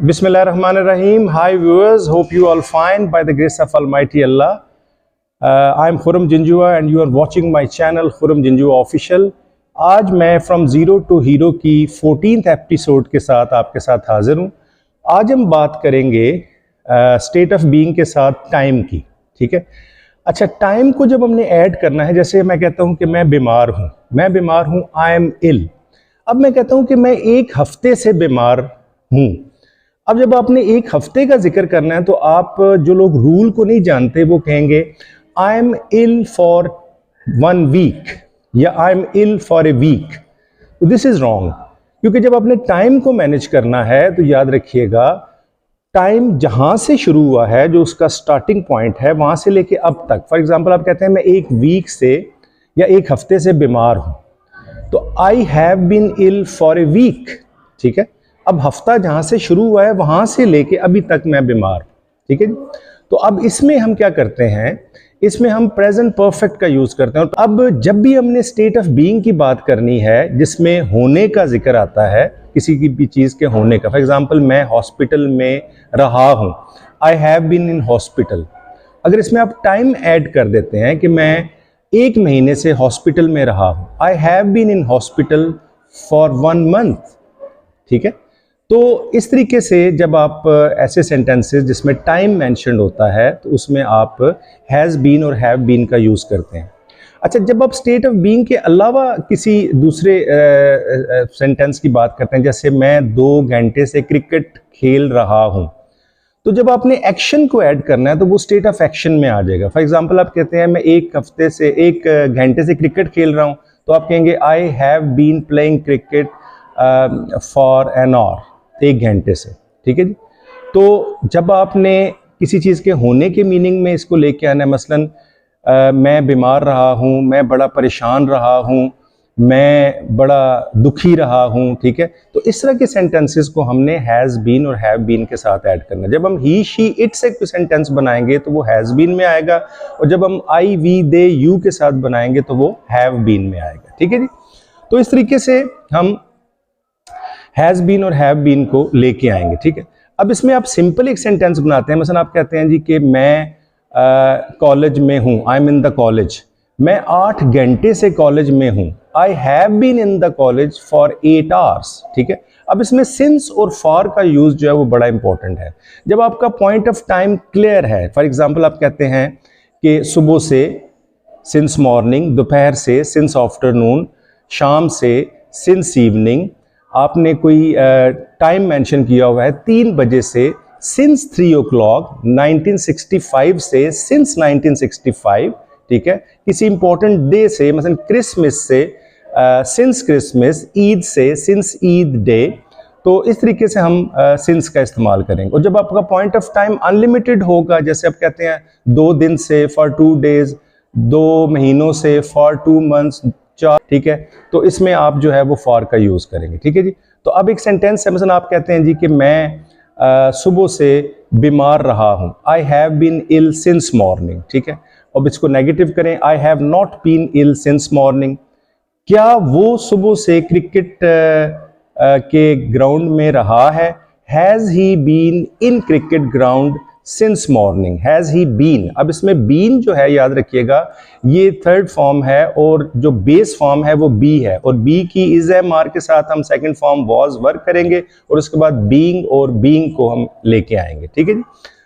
Bismillahirrahmanirrahim. Hi viewers, hope you all fine by the grace of Almighty Allah. I am Khurram Jinjua and you are watching my channel Khurram Jinjua Official. आज मैं from zero two hero की 14th episode के साथ आपके साथ हाजिर हूँ। आज हम बात करेंगे स्टेट ऑफ बीइंग के साथ टाइम की। ठीक है, अच्छा, टाइम को जब हमने ऐड करना है, जैसे मैं कहता हूँ कि मैं बीमार हूँ, आई एम इल। अब मैं कहता हूँ कि मैं एक हफ्ते से बीमार हूँ। अब जब आपने एक हफ्ते का जिक्र करना है तो आप जो लोग रूल को नहीं जानते वो कहेंगे I am ill for 1 week या I am ill for a week. This is wrong, क्योंकि जब आपने टाइम को मैनेज करना है तो याद रखिएगा, टाइम जहां से शुरू हुआ है, जो उसका स्टार्टिंग पॉइंट है, वहां से लेके अब तक। फॉर एग्जांपल आप कहते हैं मैं एक वीक से या एक हफ्ते से बीमार हूं, तो I have been ill for a week. ठीक है, अब हफ्ता जहां से शुरू हुआ है वहां से लेके अभी तक मैं बीमार। ठीक है जी, तो अब इसमें हम क्या करते हैं, इसमें हम प्रेजेंट परफेक्ट का यूज करते हैं। अब जब भी हमने स्टेट ऑफ बीइंग की बात करनी है जिसमें होने का जिक्र आता है, किसी की भी चीज के होने का, फॉर एग्जांपल मैं हॉस्पिटल में रहा हूं, I have been in hospital. अगर इसमें आप टाइम ऐड कर देते हैं कि मैं 1 महीने से हॉस्पिटल में रहा हूं, I have been in hospital for 1 month. ठीक है, तो इस तरीके से जब आप ऐसे सेंटेंसेस जिसमें टाइम मेंशन्ड होता है तो उसमें आप हैज़ बीन और हैव बीन का यूज़ करते हैं। अच्छा, जब आप स्टेट ऑफ बीइंग के अलावा किसी दूसरे सेंटेंस की बात करते हैं, जैसे मैं 2 घंटे से क्रिकेट खेल रहा हूं, तो जब आपने एक्शन को ऐड करना है तो वो स्टेट ऑफ एक्शन में आ जाएगा। फॉर एग्जांपल आप कहते हैं मैं 1 घंटे से क्रिकेट खेल रहा हूं, तो आप कहेंगे I have been playing cricket for an hour, 1 घंटे से। ठीक है जी, तो जब आपने किसी चीज़ के होने के मीनिंग में इसको लेके आना है, मसलन मैं बीमार रहा हूँ, मैं बड़ा परेशान रहा हूँ, मैं बड़ा दुखी रहा हूँ। ठीक है, तो इस तरह के सेंटेंसेस को हमने हैज़ बीन और हैव बीन के साथ ऐड करना है। जब हम ही शी इट से कोई सेंटेंस बनाएंगे तो वो हैज़ बीन में आएगा, और जब हम आई वी दे यू के साथ बनाएंगे तो वो हैव बीन में आएगा। ठीक है जी, तो इस तरीके से हम हैज़ बीन और हैव बीन को लेके आएंगे। ठीक है, अब इसमें आप सिंपल एक सेंटेंस बनाते हैं। मसलन आप कहते हैं जी कि मैं कॉलेज में हूँ, I am in the college. मैं 8 घंटे से कॉलेज में हूँ, I have been in the college for 8 hours. ठीक है, अब इसमें सिंस और फॉर का यूज जो है वो बड़ा इंपॉर्टेंट है। जब आपका पॉइंट ऑफ टाइम क्लियर है, फॉर एग्जाम्पल आप कहते हैं कि सुबह से सिंस मॉर्निंग, दोपहर से सिंस आफ्टरनून, शाम से सिंस इवनिंग, आपने कोई टाइम मेंशन किया हुआ है 3 बजे से सिंस 3 o'clock, 1965 से सिंस 1965। ठीक है, किसी इंपॉर्टेंट डे से, मतलब क्रिसमस से सिंस क्रिसमस, ईद से सिंस ईद डे, तो इस तरीके से हम सिंस का इस्तेमाल करेंगे। और जब आपका पॉइंट ऑफ टाइम अनलिमिटेड होगा, जैसे आप कहते हैं 2 दिन से फॉर 2 days, 2 महीनों से फॉर 2 months, 4। ठीक है, तो इसमें आप जो है वो फॉर का यूज करेंगे। ठीक है जी, तो अब एक सेंटेंस है, मतलब आप कहते हैं जी कि मैं सुबह से बीमार रहा हूं, I have been ill since morning. ठीक है, अब इसको नेगेटिव करें, I have not been ill since morning. क्या वो सुबह से क्रिकेट के ग्राउंड में रहा है, has he been in cricket ground since morning, has he been. अब इसमें बीन जो है याद रखिएगा ये 3rd फॉर्म है और जो बेस फॉर्म है वो बी है, और बी की इज ए मार के साथ हम 2nd फॉर्म वॉज वर्क करेंगे और उसके बाद बीइंग और बीइंग को हम लेके आएंगे। ठीक है जी,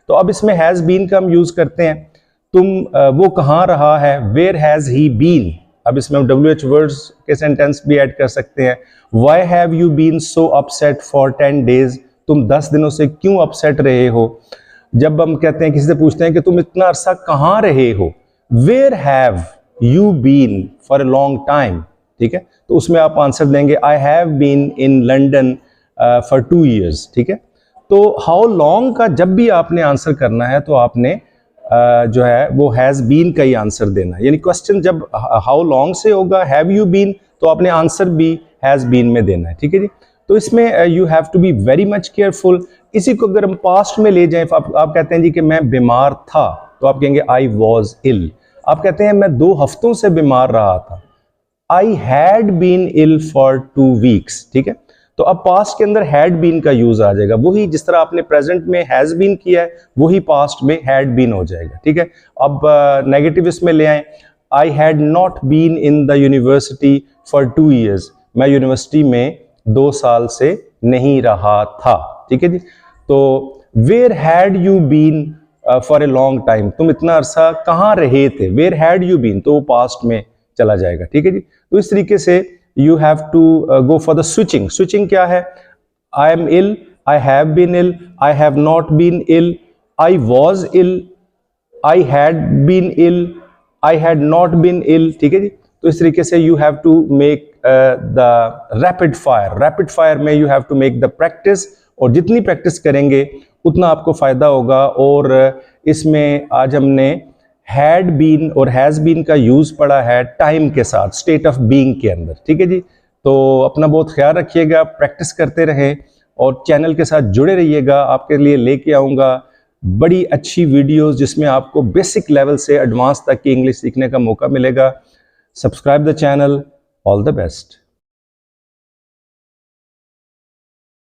तो अब इसमें हैज बीन का हम यूज करते हैं। वो कहाँ रहा है, वेयर हैज ही बीन। अब इसमें हम WH वर्ड्स के सेंटेंस भी ऐड कर सकते हैं। Why have you been so upset for 10 days, तुम 10 दिनों से क्यों अपसेट रहे हो। जब हम कहते हैं, किसी से पूछते हैं कि तुम इतना अरसा कहाँ रहे हो, where have you been for a long time. ठीक है, तो उसमें आप आंसर देंगे I have been in London for 2 years। ठीक है, तो हाउ लॉन्ग का जब भी आपने आंसर करना है तो आपने जो है वो हैज़ बीन का ही आंसर देना है। यानी क्वेश्चन जब हाउ लॉन्ग से होगा, हैव यू बीन, तो आपने आंसर भी हैज़ बीन में देना है। ठीक है जी, तो इसमें you have to be very much careful. इसी को अगर हम पास्ट में ले जाएं, आप कहते हैं जी कि मैं बीमार था, तो आप कहेंगे आई वॉज इल। आप कहते हैं मैं 2 हफ्तों से बीमार रहा था, I had been ill for 2 weeks। ठीक है, तो अब पास्ट के अंदर हैड बीन का यूज आ जाएगा, वही जिस तरह आपने प्रेजेंट में हैज बीन किया है वही पास्ट में हैड बीन हो जाएगा, ठीक है। अब नेगेटिव इसमें ले आए, I had not been in the university for 2 years, मैं यूनिवर्सिटी में 2 साल से नहीं रहा था, ठीक है जी। तो where had you been for a long time, तुम इतना अरसा कहाँ रहे थे, वेयर हैड यू बीन, तो वो पास्ट में चला जाएगा, ठीक है जी। तो इस तरीके से you have to go for the switching. Switching क्या है, I am ill, I have been ill, I have not been ill, I was ill, I had been ill, I had not been ill, ठीक है जी। तो इस तरीके से you have to make the rapid fire. Rapid fire में you have to make the practice, और जितनी प्रैक्टिस करेंगे उतना आपको फायदा होगा। और इसमें आज हमने हैड बीन और हैज़ बीन का यूज़ पड़ा है टाइम के साथ, स्टेट ऑफ बीइंग के अंदर, ठीक है जी। तो अपना बहुत ख्याल रखिएगा, प्रैक्टिस करते रहें और चैनल के साथ जुड़े रहिएगा। आपके लिए लेके आऊँगा बड़ी अच्छी वीडियोस जिसमें आपको बेसिक लेवल से एडवांस तक की इंग्लिश सीखने का मौका मिलेगा। Subscribe the channel. All the best.